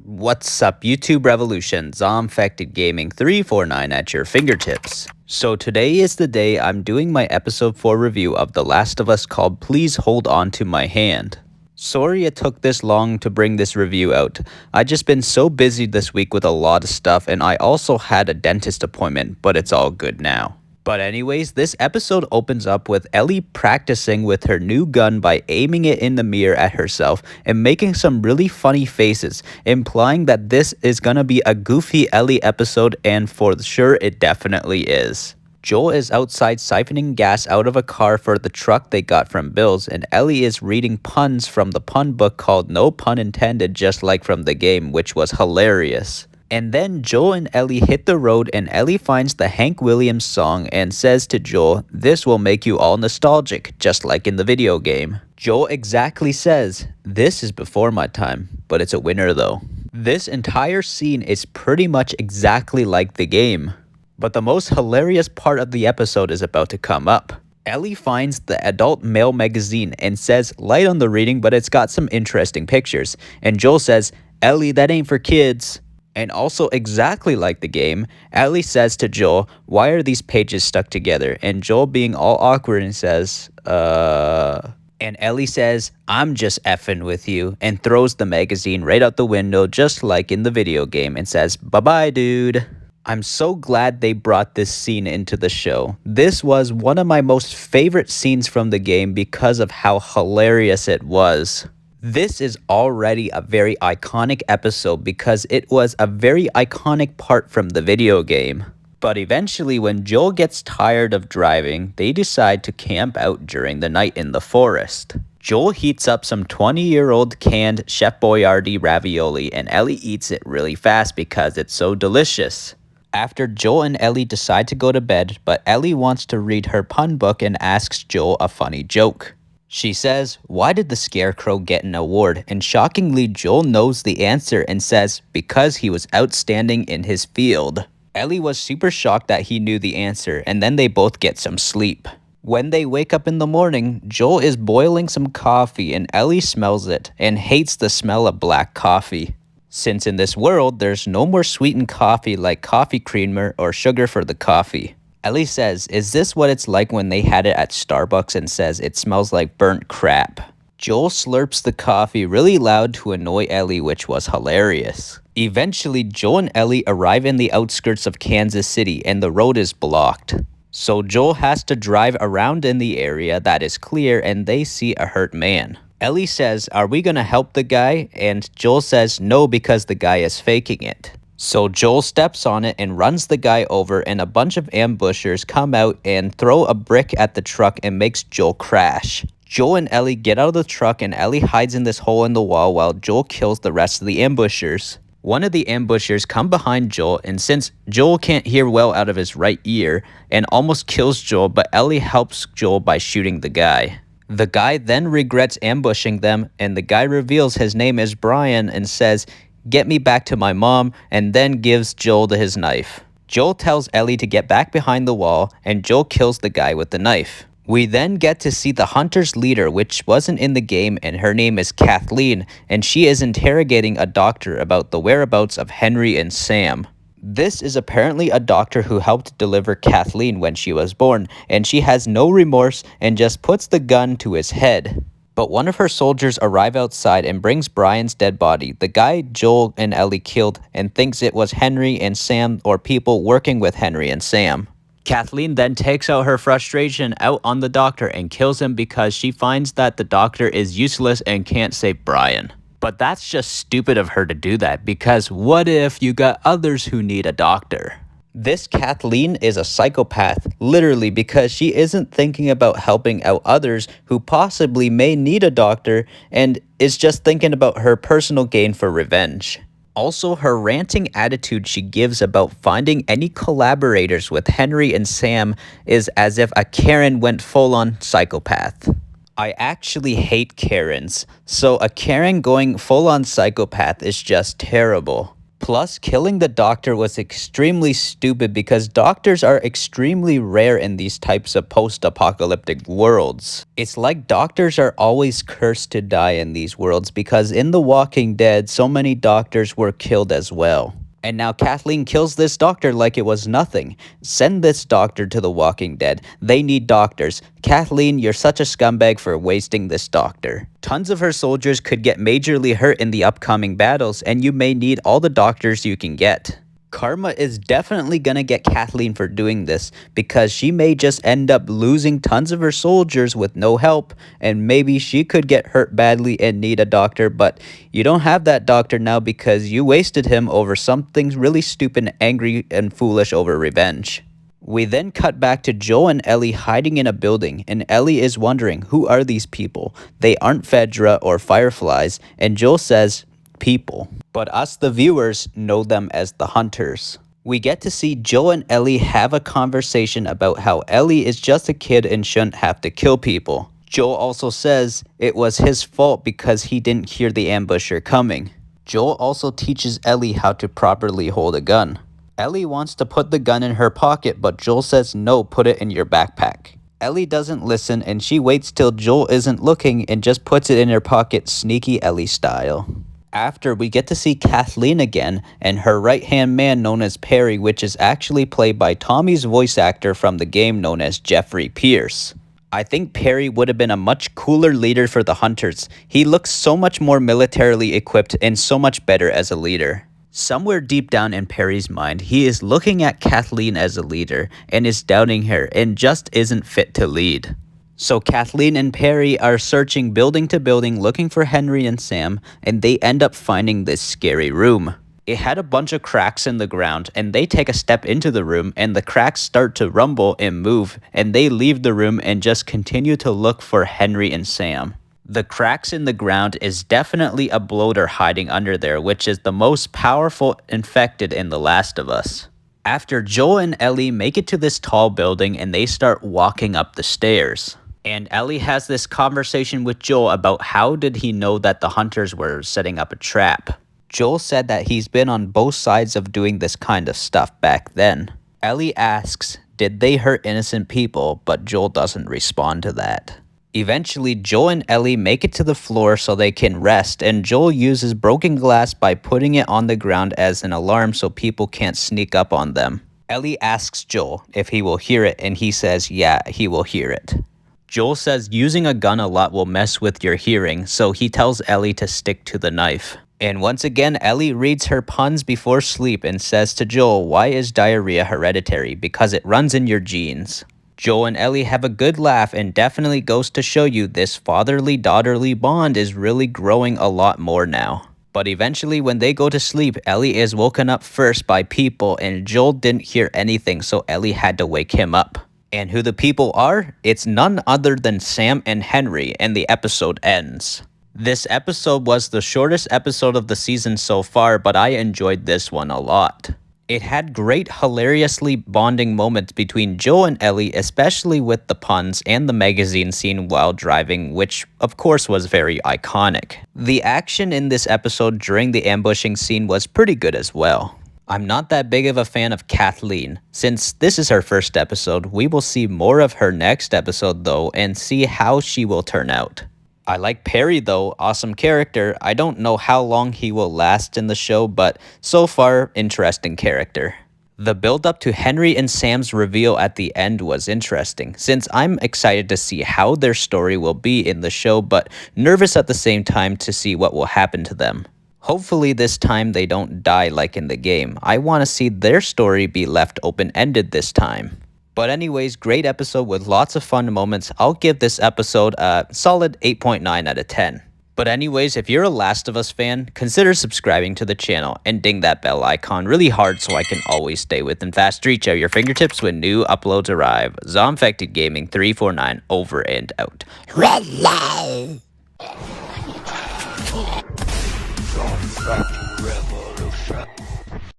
What's up, YouTube Revolution? ZombfectedGaming 349 at your fingertips. So today is the day I'm doing my episode 4 review of The Last of Us called Please Hold On to My Hand. Sorry it took this long to bring this review out. I just been so busy this week with a lot of stuff, and I also had a dentist appointment, but it's all good now. But anyways, this episode opens up with Ellie practicing with her new gun by aiming it in the mirror at herself and making some really funny faces, implying that this is gonna be a goofy Ellie episode, and for sure it definitely is. Joel is outside siphoning gas out of a car for the truck they got from Bill's, and Ellie is reading puns from the pun book called No Pun Intended, just like from the game, which was hilarious. And then Joel and Ellie hit the road, and Ellie finds the Hank Williams song and says to Joel, "This will make you all nostalgic, just like in the video game." Joel exactly says, "This is before my time, but it's a winner though." This entire scene is pretty much exactly like the game. But the most hilarious part of the episode is about to come up. Ellie finds the adult male magazine and says, "Light on the reading, but it's got some interesting pictures." And Joel says, "Ellie, that ain't for kids." And also exactly like the game, Ellie says to Joel, "Why are these pages stuck together?" And Joel, being all awkward, and says, And Ellie says, "I'm just effing with you," and throws the magazine right out the window, just like in the video game, and says, "Bye-bye, dude." I'm so glad they brought this scene into the show. This was one of my most favorite scenes from the game because of how hilarious it was. This is already a very iconic episode because it was a very iconic part from the video game. But eventually, when Joel gets tired of driving, they decide to camp out during the night in the forest. Joel heats up some 20-year-old canned Chef Boyardee ravioli, and Ellie eats it really fast because it's so delicious. After Joel and Ellie decide to go to bed, but Ellie wants to read her pun book and asks Joel a funny joke. She says, "Why did the Scarecrow get an award?" And shockingly, Joel knows the answer and says, "Because he was outstanding in his field." Ellie was super shocked that he knew the answer, and then they both get some sleep. When they wake up in the morning, Joel is boiling some coffee, and Ellie smells it and hates the smell of black coffee. Since in this world, there's no more sweetened coffee like coffee creamer or sugar for the coffee. Ellie says, "Is this what it's like when they had it at Starbucks?" and says it smells like burnt crap. Joel slurps the coffee really loud to annoy Ellie, which was hilarious. Eventually, Joel and Ellie arrive in the outskirts of Kansas City and the road is blocked. So Joel has to drive around in the area that is clear, and they see a hurt man. Ellie says, "Are we gonna help the guy?" And Joel says no because the guy is faking it. So Joel steps on it and runs the guy over, and a bunch of ambushers come out and throw a brick at the truck and makes Joel crash. Joel and Ellie get out of the truck, and Ellie hides in this hole in the wall while Joel kills the rest of the ambushers. One of the ambushers come behind Joel, and since Joel can't hear well out of his right ear, and almost kills Joel, but Ellie helps Joel by shooting the guy. The guy then regrets ambushing them, and the guy reveals his name is Brian and says, "Get me back to my mom," and then gives Joel his knife. Joel tells Ellie to get back behind the wall, and Joel kills the guy with the knife. We then get to see the hunter's leader, which wasn't in the game, and her name is Kathleen, and she is interrogating a doctor about the whereabouts of Henry and Sam. This is apparently a doctor who helped deliver Kathleen when she was born, and she has no remorse and just puts the gun to his head. But one of her soldiers arrive outside and brings Brian's dead body, the guy Joel and Ellie killed, and thinks it was Henry and Sam or people working with Henry and Sam. Kathleen then takes out her frustration out on the doctor and kills him because she finds that the doctor is useless and can't save Brian. But that's just stupid of her to do that, because what if you got others who need a doctor? This Kathleen is a psychopath, literally, because she isn't thinking about helping out others who possibly may need a doctor and is just thinking about her personal gain for revenge. Also, her ranting attitude she gives about finding any collaborators with Henry and Sam is as if a Karen went full-on psychopath. I actually hate Karens, so a Karen going full-on psychopath is just terrible. Plus, killing the doctor was extremely stupid because doctors are extremely rare in these types of post-apocalyptic worlds. It's like doctors are always cursed to die in these worlds because in The Walking Dead, so many doctors were killed as well. And now Kathleen kills this doctor like it was nothing. Send this doctor to The Walking Dead. They need doctors. Kathleen, you're such a scumbag for wasting this doctor. Tons of her soldiers could get majorly hurt in the upcoming battles, and you may need all the doctors you can get. Karma is definitely gonna get Kathleen for doing this, because she may just end up losing tons of her soldiers with no help, and maybe she could get hurt badly and need a doctor, but you don't have that doctor now because you wasted him over something really stupid, angry, and foolish over revenge. We then cut back to Joel and Ellie hiding in a building, and Ellie is wondering, who are these people? They aren't Fedra or Fireflies, and Joel says, people. But us, the viewers, know them as the hunters. We get to see Joel and Ellie have a conversation about how Ellie is just a kid and shouldn't have to kill people. Joel also says it was his fault because he didn't hear the ambusher coming. Joel also teaches Ellie how to properly hold a gun. Ellie wants to put the gun in her pocket, but Joel says no, put it in your backpack. Ellie doesn't listen and she waits till Joel isn't looking and just puts it in her pocket, sneaky Ellie style. After, we get to see Kathleen again and her right-hand man known as Perry, which is actually played by Tommy's voice actor from the game known as Jeffrey Pierce. I think Perry would have been a much cooler leader for the hunters. He looks so much more militarily equipped and so much better as a leader. Somewhere deep down in Perry's mind, he is looking at Kathleen as a leader and is doubting her and just isn't fit to lead. So Kathleen and Perry are searching building to building looking for Henry and Sam, and they end up finding this scary room. It had a bunch of cracks in the ground, and they take a step into the room and the cracks start to rumble and move, and they leave the room and just continue to look for Henry and Sam. The cracks in the ground is definitely a bloater hiding under there, which is the most powerful infected in The Last of Us. After Joel and Ellie make it to this tall building and they start walking up the stairs. And Ellie has this conversation with Joel about how did he know that the hunters were setting up a trap. Joel said that he's been on both sides of doing this kind of stuff back then. Ellie asks, did they hurt innocent people? But Joel doesn't respond to that. Eventually, Joel and Ellie make it to the floor so they can rest, and Joel uses broken glass by putting it on the ground as an alarm so people can't sneak up on them. Ellie asks Joel if he will hear it, and he says yeah, he will hear it. Joel says using a gun a lot will mess with your hearing, so he tells Ellie to stick to the knife. And once again, Ellie reads her puns before sleep and says to Joel, why is diarrhea hereditary? Because it runs in your genes. Joel and Ellie have a good laugh and definitely goes to show you this fatherly-daughterly bond is really growing a lot more now. But eventually when they go to sleep, Ellie is woken up first by people and Joel didn't hear anything, so Ellie had to wake him up. And who the people are? It's none other than Sam and Henry, and the episode ends. This episode was the shortest episode of the season so far, but I enjoyed this one a lot. It had great, hilariously bonding moments between Joel and Ellie, especially with the puns and the magazine scene while driving, which of course was very iconic. The action in this episode during the ambushing scene was pretty good as well. I'm not that big of a fan of Kathleen. Since this is her first episode, we will see more of her next episode though and see how she will turn out. I like Perry though, awesome character. I don't know how long he will last in the show, but so far, interesting character. The build up to Henry and Sam's reveal at the end was interesting, since I'm excited to see how their story will be in the show, but nervous at the same time to see what will happen to them. Hopefully this time they don't die like in the game. I want to see their story be left open-ended this time. But anyways, great episode with lots of fun moments. I'll give this episode a solid 8.9 out of 10. But anyways, if you're a Last of Us fan, consider subscribing to the channel and ding that bell icon really hard so I can always stay within fast reach of your fingertips when new uploads arrive. ZombfectedGaming 349 over and out. Revolution.